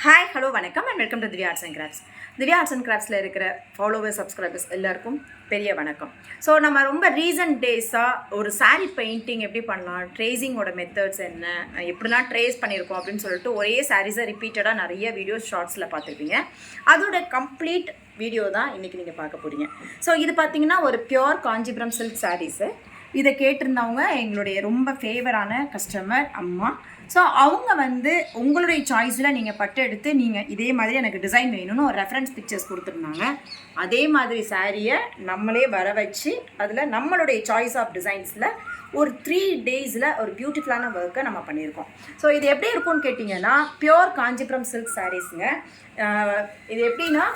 Hi hello வணக்கம் and welcome to Divya arts and crafts. Divya arts and கிராஃப்ட்ஸில் இருக்கிற followers subscribers எல்லாருக்கும் பெரிய வணக்கம். ஸோ நம்ம ரொம்ப ரீசன்ட் டேஸாக ஒரு சாரீ பெயிண்டிங் எப்படி பண்ணலாம், ட்ரேசிங்கோட மெத்தட்ஸ் என்ன, எப்படிலாம் ட்ரேஸ் பண்ணியிருக்கோம் அப்படின்னு சொல்லிட்டு ஒரே சாரீஸை ரிப்பீட்டடாக நிறைய வீடியோஸ் ஷார்ட்ஸில் பார்த்துருப்பீங்க. அதோட கம்ப்ளீட் வீடியோ தான் இன்றைக்கி நீங்கள் பார்க்க போகிறீங்க. ஸோ இது பார்த்தீங்கன்னா ஒரு பியோர் காஞ்சிபுரம் சில்க் சாரீஸு. இதை கேட்டிருந்தவங்க எங்களுடைய ரொம்ப ஃபேவரான கஸ்டமர் அம்மா. ஸோ அவங்க உங்களுடைய சாய்ஸில் நீங்கள் பட்டு எடுத்து நீங்கள் இதே மாதிரி எனக்கு டிசைன் வேணும்னு ஒரு ரெஃபரன்ஸ் பிக்சர்ஸ் கொடுத்துருந்தாங்க. அதே மாதிரி சாரியை நம்மளே வர வச்சு அதில் நம்மளுடைய சாய்ஸ் ஆஃப் டிசைன்ஸில் ஒரு 3 daysல ஒரு பியூட்டிஃபுல்லான ஒர்க்கை நம்ம பண்ணியிருக்கோம். ஸோ இது எப்படி இருக்கும்னு கேட்டிங்கன்னா பியோர் காஞ்சிபுரம் சில்க் சாரீஸுங்க. இது எப்படின்னா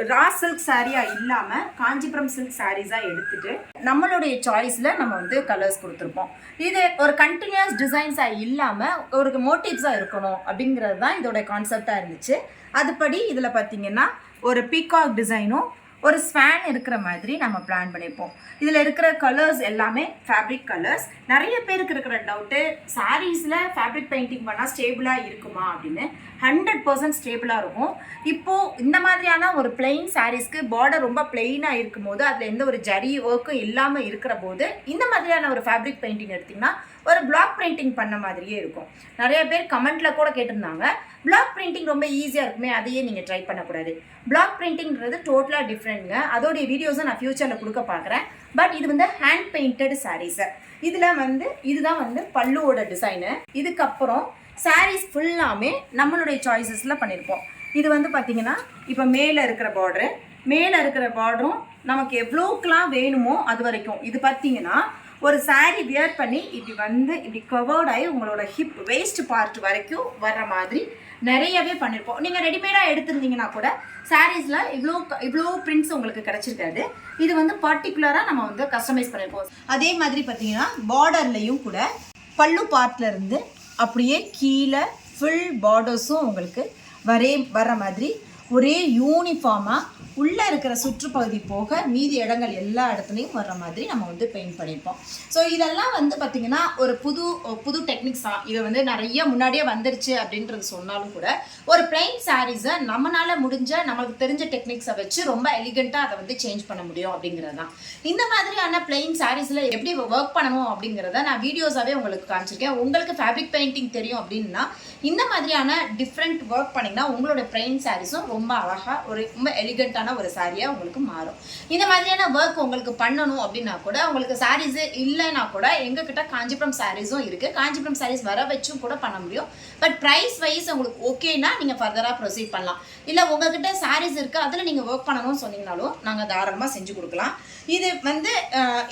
ரா சில்க் சாரியாக இல்லாமல் காஞ்சிபுரம் சில்க் சாரீஸாக எடுத்துகிட்டு நம்மளுடைய சாய்ஸில் நம்ம கலர்ஸ் கொடுத்துருப்போம். இது ஒரு கண்டினியூஸ் டிசைன்ஸாக இல்லாமல் ஒரு மோட்டிவ்ஸாக இருக்கணும் அப்படிங்கிறது தான் இதோட கான்செப்டாக இருந்துச்சு. அதுபடி இதில் பார்த்திங்கன்னா ஒரு பீகாக் டிசைனும் ஒரு ஸ்வான் இருக்கிற மாதிரி நம்ம பிளான் பண்ணியிருப்போம். இதில் இருக்கிற கலர்ஸ் எல்லாமே ஃபேப்ரிக் கலர்ஸ். நிறைய பேருக்கு இருக்கிற டவுட்டு, சாரீஸில் ஃபேப்ரிக் பெயிண்டிங் பண்ணால் ஸ்டேபிளாக இருக்குமா அப்படின்னு. 100% ஸ்டேபிளாக இருக்கும். இப்போது இந்த மாதிரியான ஒரு பிளெயின் சாரீஸ்க்கு பார்டர் ரொம்ப பிளெயினாக இருக்கும் போது அதில் எந்த ஒரு ஜரி ஒர்க்கும் இல்லாமல் இருக்கிற போது இந்த மாதிரியான ஒரு ஃபேப்ரிக் பெயிண்டிங் எடுத்திங்கன்னா ஒரு பிளாக் பிரிண்டிங் பண்ண மாதிரியே இருக்கும். நிறைய பேர் கமெண்ட்டில் கூட கேட்டிருந்தாங்க, பிளாக் பிரிண்டிங் ரொம்ப ஈஸியாக இருக்குமே, அதையே நீங்கள் ட்ரை பண்ணக்கூடாது. பிளாக் பிரிண்டிங்கிறது டோட்டலாக டிஃப்ரெண்ட்ங்க. அதோடைய வீடியோஸை நான் ஃப்யூச்சரில் கொடுக்க பார்க்குறேன். பட் இது ஹேண்ட் பெயிண்டட் சாரீஸு. இதில் இதுதான் பல்லுவோட டிசைனு. இதுக்கப்புறம் சாரீஸ் ஃபுல்லாமே நம்மளுடைய சாய்ஸஸில் பண்ணியிருப்போம். இது பார்த்திங்கன்னா இப்போ மேலே இருக்கிற பார்டரும் நமக்கு எவ்வளோக்கெலாம் வேணுமோ அது வரைக்கும். இது பார்த்திங்கன்னா ஒரு சாரீ வியர் பண்ணி இப்படி கவர்ட் ஆகி உங்களோட ஹிப் வேஸ்ட் பார்ட் வரைக்கும் வர்ற மாதிரி நிறையவே பண்ணியிருப்போம். நீங்கள் ரெடிமேடாக எடுத்துருந்தீங்கன்னா கூட சாரீஸில் இவ்வளோ பிரிண்ட்ஸ் உங்களுக்கு கிடச்சிருக்காது. இது பர்டிகுலராக நம்ம கஸ்டமைஸ் பண்ணியிருப்போம். அதே மாதிரி பார்த்தீங்கன்னா பார்டர்லையும் கூட பல்லு பார்ட்லேருந்து அப்படியே கீழே ஃபுல் பார்டர்ஸும் உங்களுக்கு வர்ற மாதிரி ஒரே யூனிஃபார்மாக உள்ளே இருக்கிற சுற்றுப்பகுதி போக மீதி இடங்கள் எல்லா இடத்துலையும் வர்ற மாதிரி நம்ம பெயிண்ட் பண்ணியிருப்போம். ஸோ இதெல்லாம் பார்த்திங்கன்னா ஒரு புது டெக்னிக்ஸ் தான். இது நிறைய முன்னாடியே வந்துருச்சு அப்படின்றது சொன்னாலும் கூட ஒரு பிளைன் சாரீஸை நம்மளால் நம்மளுக்கு தெரிஞ்ச டெக்னிக்ஸை வச்சு ரொம்ப எலிகண்ட்டாக அதை சேஞ்ச் பண்ண முடியும் அப்படிங்கிறது தான். இந்த மாதிரியான பிளைன் சாரீஸில் எப்படி ஒர்க் பண்ணணும் அப்படிங்கிறத நான் வீடியோஸாகவே உங்களுக்கு காமிச்சிருக்கேன். உங்களுக்கு ஃபேப்ரிக் பெயிண்டிங் தெரியும் அப்படின்னா இந்த மாதிரியான டிஃப்ரெண்ட் ஒர்க் பண்ணிங்கன்னா உங்களோட பிளைன் சாரீஸும் ரொம்ப அழகாக ரொம்ப எலிகண்ட்டான ஒரு சாரியா உங்களுக்கு மாறும். இந்த மாதிரியான ஒர்க் உங்களுக்கு பண்ணணும் அப்படின்னா கூட உங்களுக்கு சாரீஸ் இல்லைன்னா கூட எங்ககிட்ட காஞ்சிபுரம் சாரீஸும் இருக்கு. காஞ்சிபுரம் சாரீஸ் வர வச்சும் கூட பண்ண முடியும். பட் பிரைஸ் வைஸ் உங்களுக்கு ஓகேனா நீங்க ஃபர்தரா ப்ரொசீட் பண்ணலாம். இல்ல உங்ககிட்ட சாரீஸ் இருக்கு அதில் நீங்க ஒர்க் பண்ணணும்னு சொன்னீங்கனாலும் நாங்க தாராளமா செஞ்சு கொடுக்கலாம். இது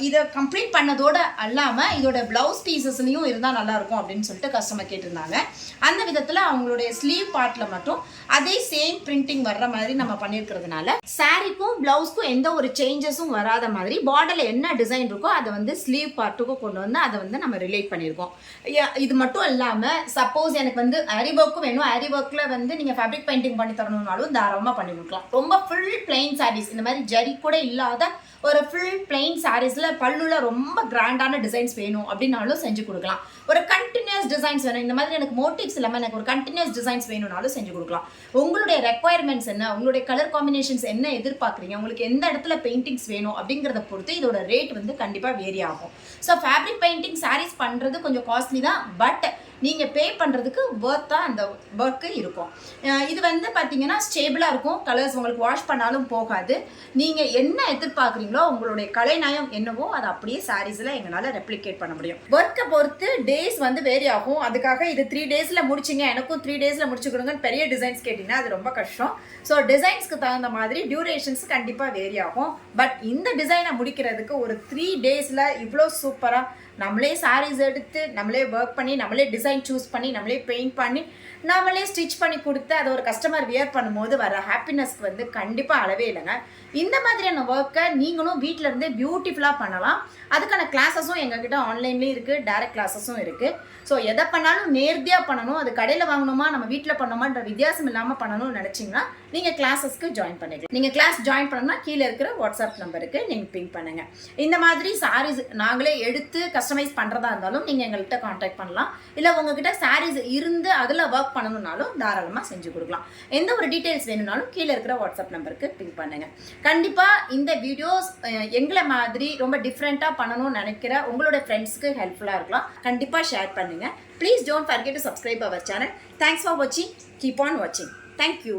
இதை கம்ப்ளீட் பண்ணதோட அல்லாமல் இதோட பிளவுஸ் பீசஸ்லையும் இருந்தால் நல்லா இருக்கும் அப்படின்னு சொல்லிட்டு கஸ்டமர் கேட்டிருந்தாங்க. அந்த விதத்தில் அவங்களுடைய ஸ்லீவ் பார்ட்டில் மட்டும் அதே சேம் பிரிண்டிங் வர்ற மாதிரி நம்ம பண்ணியிருக்கிறதுனால சாரிக்கும் பிளவுஸ்க்கும் எந்த ஒரு சேஞ்சஸும் வராத மாதிரி பார்டரில் என்ன டிசைன் இருக்கோ அதை ஸ்லீவ் பார்ட்டுக்கும் கொண்டு வந்து அதை நம்ம ரிலேட் பண்ணியிருக்கோம். இது மட்டும் இல்லாமல் சப்போஸ் எனக்கு ஆரி ஒர்க்கும் வேணும், ஆரி ஒர்க்கில் நீங்கள் ஃபேப்ரிக் பெயிண்டிங் பண்ணி தரணும்னாலும் தாராளமாக பண்ணி கொடுக்கலாம். ரொம்ப ஃபுல் பிளெயின் சாரீஸ், இந்த மாதிரி ஜரி கூட இல்லாத ஒரு ஃபுல் பிளெயின் சாரீஸில் பல்லுல ரொம்ப கிராண்டான டிசைன்ஸ் வேணும் அப்படின்னாலும் செஞ்சு கொடுக்கலாம். ஒரு கண்டினியூஸ் டிசைன்ஸ் வேணும், இந்த மாதிரி எனக்கு மோட்டிவ்ஸ் இல்லாமல் எனக்கு ஒரு கண்டினியூஸ் டிசைன்ஸ் வேணும்னாலும் செஞ்சு கொடுக்கலாம். உங்களுடைய ரெக்குவயர்மெண்ட்ஸ் என்ன, உங்களுடைய கலர் காம்பினேஷன்ஸ் என்ன எதிர்பார்க்குறீங்க, உங்களுக்கு எந்த இடத்துல பெயிண்டிங்ஸ் வேணும் அப்படிங்கிறத பொறுத்து இதோட ரேட் கண்டிப்பாக வேரி ஆகும். ஸோ ஃபேப்ரிக் பெயிண்டிங் சாரீஸ் பண்ணுறது கொஞ்சம் காஸ்ட்லி தான். பட் நீங்கள் பே பண்ணுறதுக்கு ஒர்த்தாக அந்த ஒர்க்கு இருக்கும். இது பார்த்தீங்கன்னா ஸ்டேபிளாக இருக்கும். கலர்ஸ் உங்களுக்கு வாஷ் பண்ணாலும் போகாது. நீங்கள் என்ன எதிர்பார்க்குறீங்களோ உங்களுடைய கலைநயம் என்னவோ அதை அப்படியே சாரீஸில் எங்களால் ரெப்ளிகேட் பண்ண முடியும். ஒர்க்கை பொறுத்து டேஸ் வேரி ஆகும். அதுக்காக இது 3 daysல முடிச்சிங்க, எனக்கும் 3 daysல முடிச்சு கொடுங்கன்னு பெரிய டிசைன்ஸ் கேட்டிங்கன்னா அது ரொம்ப கஷ்டம். ஸோ டிசைன்ஸ்க்கு தகுந்த மாதிரி டியூரேஷன்ஸ் கண்டிப்பாக வேரி ஆகும். பட் இந்த டிசைனை முடிக்கிறதுக்கு ஒரு 3 daysல இவ்வளோ சூப்பராக நம்மளே சாரீஸ் எடுத்து நம்மளே ஒர்க் பண்ணி நம்மளே டிசைன் சூஸ் பண்ணி நம்மளே பெயிண்ட் பண்ணி நம்மளே ஸ்டிச் பண்ணி கொடுத்து அதை ஒரு கஸ்டமர் வியர் பண்ணும்போது வர ஹாப்பினஸ்க்கு கண்டிப்பாக அளவே இல்லைங்க. இந்த மாதிரியான ஒர்க்கை நீங்களும் வீட்டில் இருந்தே பியூட்டிஃபுல்லாக பண்ணலாம். அதுக்கான கிளாஸஸும் எங்ககிட்ட ஆன்லைன்லேயும் இருக்குது, டைரக்ட் கிளாஸஸும் இருக்குது. ஸோ எதை பண்ணாலும் நேர்த்தியாக பண்ணணும். அது கடையில் வாங்கணுமா நம்ம வீட்டில் பண்ணணுமான்ற வித்தியாசம் இல்லாமல் பண்ணணும்னு நினச்சிங்கன்னா நீங்கள் கிளாஸஸ்க்கு ஜாயின் பண்ணிக்கலாம். நீங்கள் கிளாஸ் ஜாயின் பண்ணணும்னா கீழே இருக்கிற வாட்ஸ்அப் நம்பருக்கு நீங்கள் பிங்க் பண்ணுங்கள். இந்த மாதிரி சாரீஸ் நாங்களே எடுத்து கஸ்டமைஸ் பண்ணுறதா இருந்தாலும் நீங்கள் எங்கள்கிட்ட காண்டாக்ட் பண்ணலாம். இல்லை உங்ககிட்ட சாரீஸ் இருந்து அதில் ஒர்க் பண்ணணுன்னாலும் தாராளமாக செஞ்சு கொடுக்கலாம். எந்த ஒரு டீட்டெயில்ஸ் வேணும்னாலும் கீழே இருக்கிற வாட்ஸ்அப் நம்பருக்கு பிங் பண்ணுங்கள். கண்டிப்பாக இந்த வீடியோஸ் எங்களை மாதிரி ரொம்ப டிஃப்ரெண்ட்டாக பண்ணணும்னு நினைக்கிற உங்களோட ஃப்ரெண்ட்ஸ்க்கு ஹெல்ப்ஃபுல்லாக இருக்கலாம். கண்டிப்பாக ஷேர் பண்ணுங்கள். Please don't forget to subscribe our channel. Thanks for watching. Keep on watching. Thank you.